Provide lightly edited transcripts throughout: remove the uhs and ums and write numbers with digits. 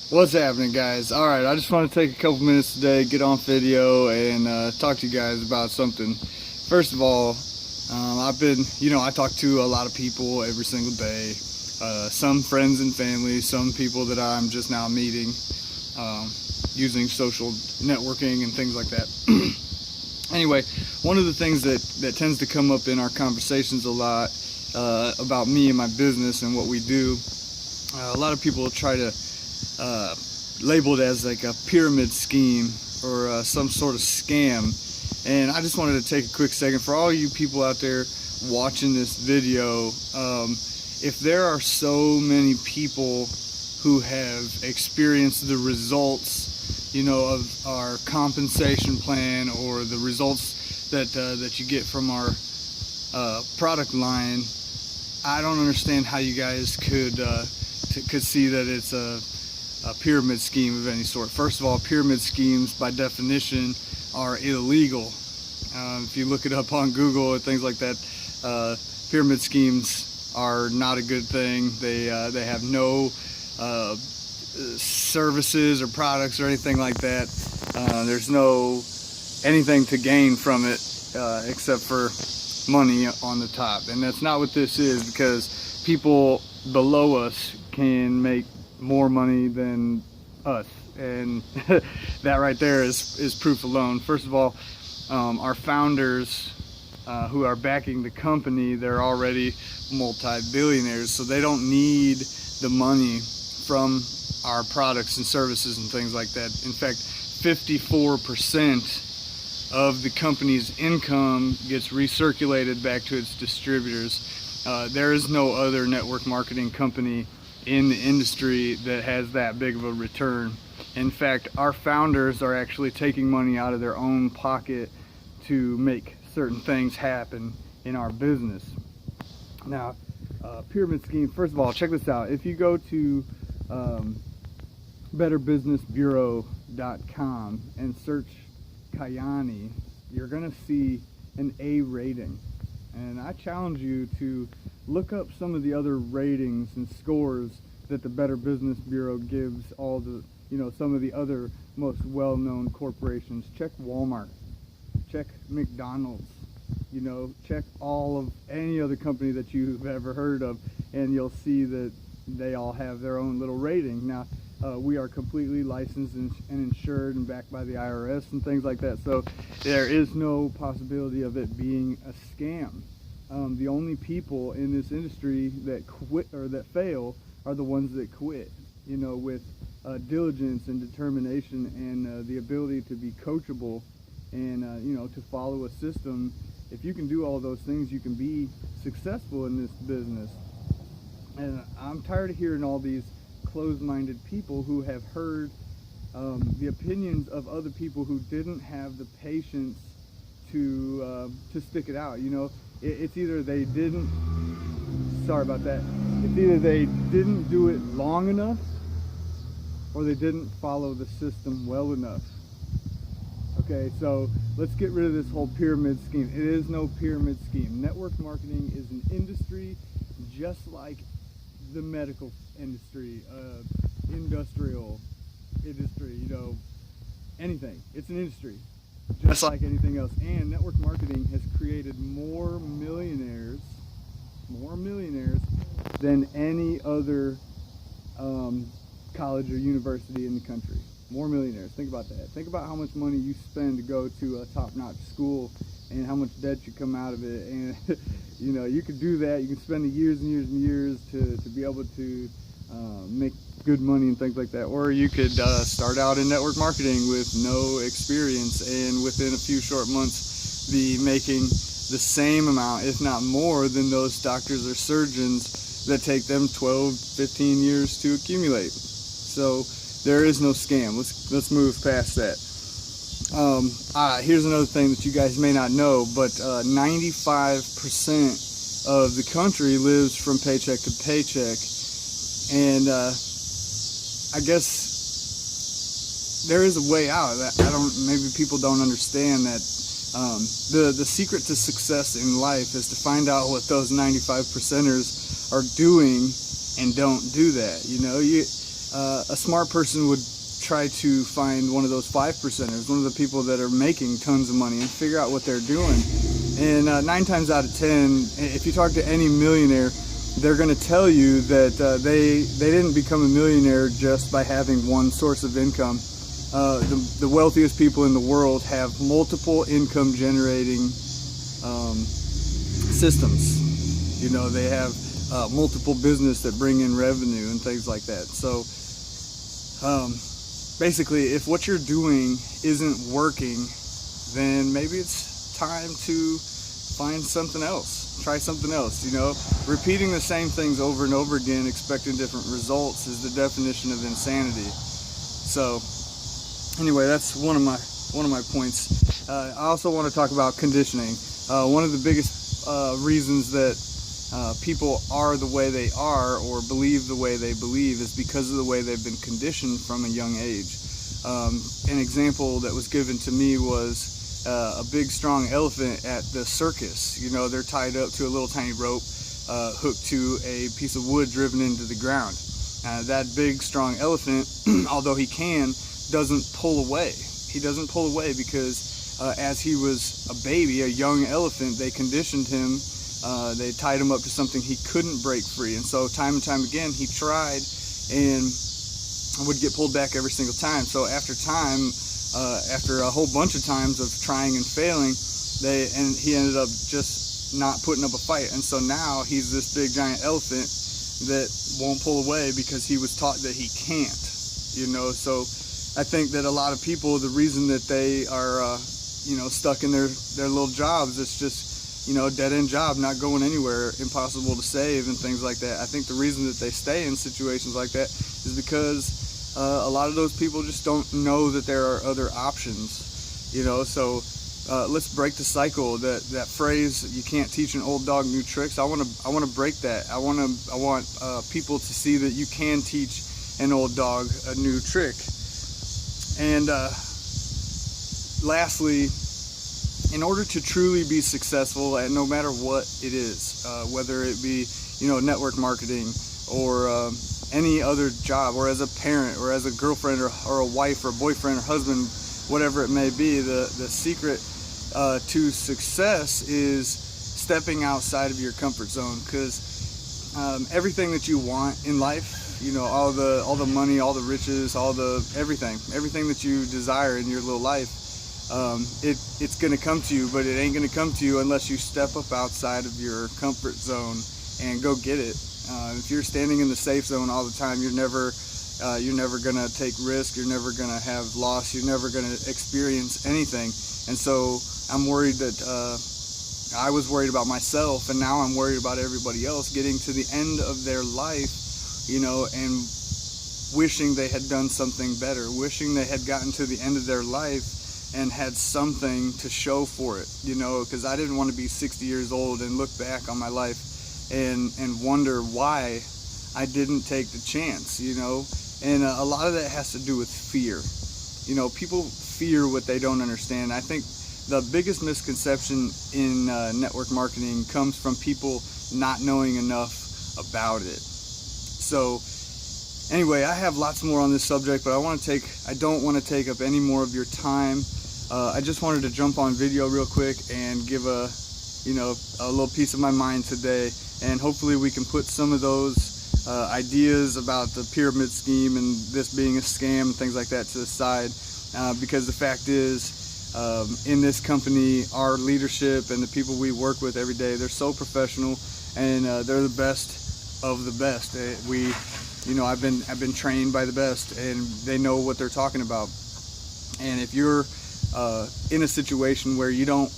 What's happening, guys? Alright, I just want to take a couple minutes today, get on video, and talk to you guys about something. First of all, I talk to a lot of people every single day. Some friends and family, some people that I'm just now meeting, using social networking and things like that. Anyway, one of the things that tends to come up in our conversations a lot about me and my business and what we do, a lot of people try to label it as like a pyramid scheme or some sort of scam. And I just wanted to take a quick second for all you people out there watching this video. If there are so many people who have experienced the results, of our compensation plan or the results that you get from our product line, I don't understand how you guys could see that it's a pyramid scheme of any sort. First of all, pyramid schemes by definition are illegal. If you look it up on Google or things like that, pyramid schemes are not a good thing. They have no services or products or anything like that. There's no anything to gain from it except for money on the top, and that's not what this is, because people below us can make more money than us, and that right there is proof alone. First of all, our founders who are backing the company, they're already multi-billionaires, so they don't need the money from our products and services and things like that. In fact, 54% of the company's income gets recirculated back to its distributors. There is no other network marketing company in the industry that has that big of a return. In fact, our founders are actually taking money out of their own pocket to make certain things happen in our business. Now, pyramid scheme, first of all, check this out. If you go to betterbusinessbureau.com and search Kayani, you're gonna see an A rating, and I challenge you to look up some of the other ratings and scores that the Better Business Bureau gives all the, some of the other most well-known corporations. Check Walmart, check McDonald's, check all of any other company that you've ever heard of, and you'll see that they all have their own little rating. Now, we are completely licensed and insured and backed by the IRS and things like that, so there is no possibility of it being a scam. The only people in this industry that quit or that fail are the ones that quit, with diligence and determination and the ability to be coachable and to follow a system. If you can do all those things, you can be successful in this business. And I'm tired of hearing all these closed-minded people who have heard the opinions of other people who didn't have the patience to stick it out. It's either they didn't, sorry about that, it's either they didn't do it long enough or they didn't follow the system well enough. Okay, so let's get rid of this whole pyramid scheme. It is no pyramid scheme. Network marketing is an industry just like the medical industry, industrial industry, anything. It's an industry just like anything else. And network marketing has created more millionaires than any other college or university in the country. More millionaires. Think about that. Think about how much money you spend to go to a top-notch school and how much debt you come out of it. And you could do that. You can spend years and years and years to be able to make good money and things like that. Or you could start out in network marketing with no experience and within a few short months be making the same amount, if not more, than those doctors or surgeons that take them 12, 15 years to accumulate. So there is no scam. Let's move past that. Here's another thing that you guys may not know, but 95% of the country lives from paycheck to paycheck, and I guess there is a way out. Maybe people don't understand that the secret to success in life is to find out what those 95%ers are doing and don't do that. a smart person would try to find one of those 5%ers, one of the people that are making tons of money, and figure out what they're doing. And 9 times out of 10, if you talk to any millionaire, they're going to tell you that they didn't become a millionaire just by having one source of income. The wealthiest people in the world have multiple income generating systems. You know, they have multiple business that bring in revenue and things like that. So basically, if what you're doing isn't working, then maybe it's time to find something else, try something else. You know, repeating the same things over and over again, expecting different results, is the definition of insanity. So anyway, that's one of my points. I also want to talk about conditioning. One of the biggest reasons that people are the way they are, or believe the way they believe, is because of the way they've been conditioned from a young age. An example that was given to me was a big strong elephant at the circus. You know, they're tied up to a little tiny rope, hooked to a piece of wood driven into the ground. That big strong elephant, although he can, doesn't pull away. He doesn't pull away because as he was a baby, a young elephant, they conditioned him. They tied him up to something he couldn't break free, and so time and time again he tried and would get pulled back every single time. So after a whole bunch of times of trying and failing, he ended up just not putting up a fight. And so now he's this big giant elephant that won't pull away because he was taught that he can't. You know, so I think that a lot of people, the reason that they are stuck in their little jobs, it's just, you know, dead-end job, not going anywhere, impossible to save and things like that. I think the reason that they stay in situations like that is because a lot of those people just don't know that there are other options, you know. So let's break the cycle. That phrase, "you can't teach an old dog new tricks." I want to break that. I want people to see that you can teach an old dog a new trick. And lastly, in order to truly be successful at no matter what it is, whether it be, you know, network marketing or any other job, or as a parent, or as a girlfriend, or a wife, or a boyfriend, or husband, whatever it may be, the secret to success is stepping outside of your comfort zone. Because everything that you want in life, you know, all the money, all the riches, everything that you desire in your little life, it's going to come to you, but it ain't going to come to you unless you step up outside of your comfort zone and go get it. If you're standing in the safe zone all the time, you're never going to take risk. You're never going to have loss. You're never going to experience anything. And so I'm worried that I was worried about myself, and now I'm worried about everybody else getting to the end of their life, you know, and wishing they had done something better, wishing they had gotten to the end of their life and had something to show for it, you know, because I didn't want to be 60 years old and look back on my life and wonder why I didn't take the chance, you know. And a lot of that has to do with fear. You know, people fear what they don't understand. I think the biggest misconception in network marketing comes from people not knowing enough about it. So anyway, I have lots more on this subject, but I don't want to take up any more of your time. I just wanted to jump on video real quick and give a little piece of my mind today, and hopefully we can put some of those ideas about the pyramid scheme and this being a scam and things like that to the side, because the fact is, in this company, our leadership and the people we work with every day, they're so professional, and they're the best of the best. I've been trained by the best, and they know what they're talking about. And if you're in a situation where you don't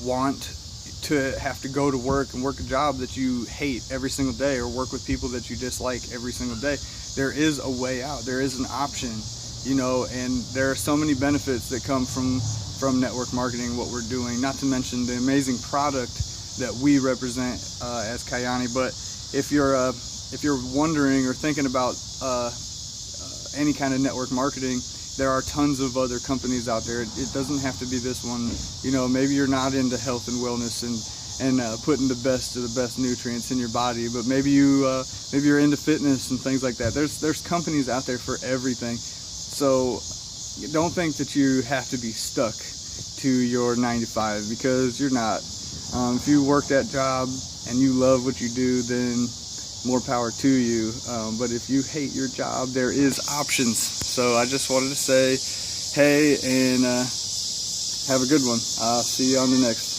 want to have to go to work and work a job that you hate every single day, or work with people that you dislike every single day, there is a way out. There is an option, you know, and there are so many benefits that come from network marketing, what we're doing, not to mention the amazing product that we represent as Kayani. But if you're wondering or thinking about any kind of network marketing, there are tons of other companies out there. It doesn't have to be this one. You know, maybe you're not into health and wellness, and putting the best of the best nutrients in your body. But maybe you're into fitness and things like that. There's companies out there for everything. So don't think that you have to be stuck to your 9 to 5, because you're not. If you work that job and you love what you do, then more power to you. But if you hate your job, there is options. So I just wanted to say hey, and have a good one. I'll see you on the next.